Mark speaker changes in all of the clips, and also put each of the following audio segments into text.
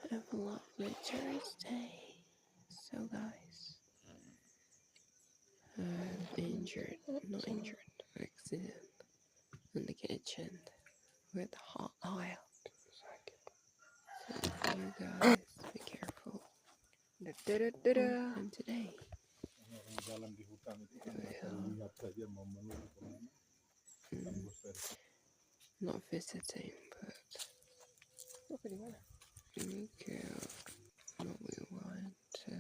Speaker 1: Have a lovely Thursday. So guys, I've not injured, accident in the kitchen with hot oil. So you guys, be careful. And today, not visiting, but we went to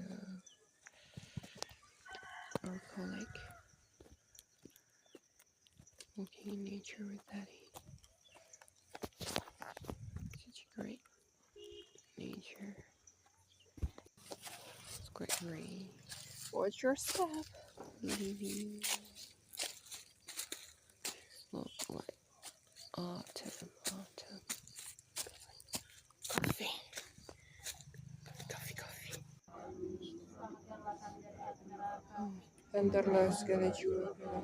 Speaker 1: our colleague, walking in nature with Daddy. Such a great nature. It's quite rainy.
Speaker 2: Watch your step.
Speaker 1: Leaving. Look like autumn.
Speaker 2: Coffee.
Speaker 1: Oh,
Speaker 2: Enterlaskele juga.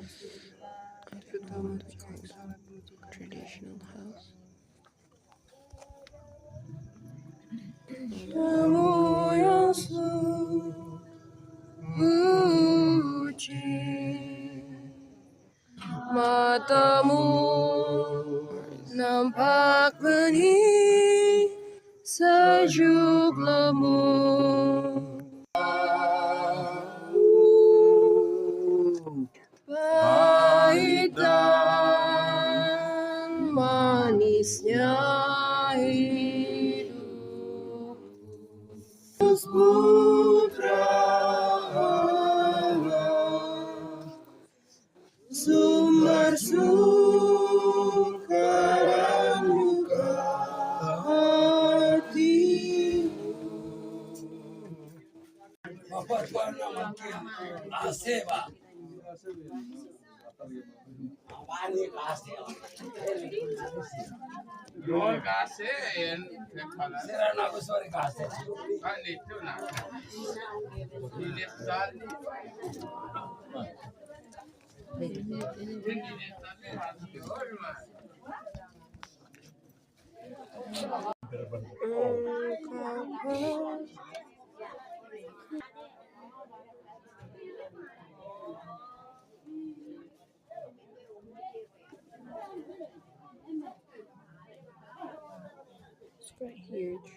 Speaker 1: I don't know what we call that. Traditional house.
Speaker 2: Kamu yang suci, matamu nampak benih sejuk lemu. Pahit dan manisnya hidup. Putra Allah, sumber suka dan duka hatimu.
Speaker 1: It's quite huge.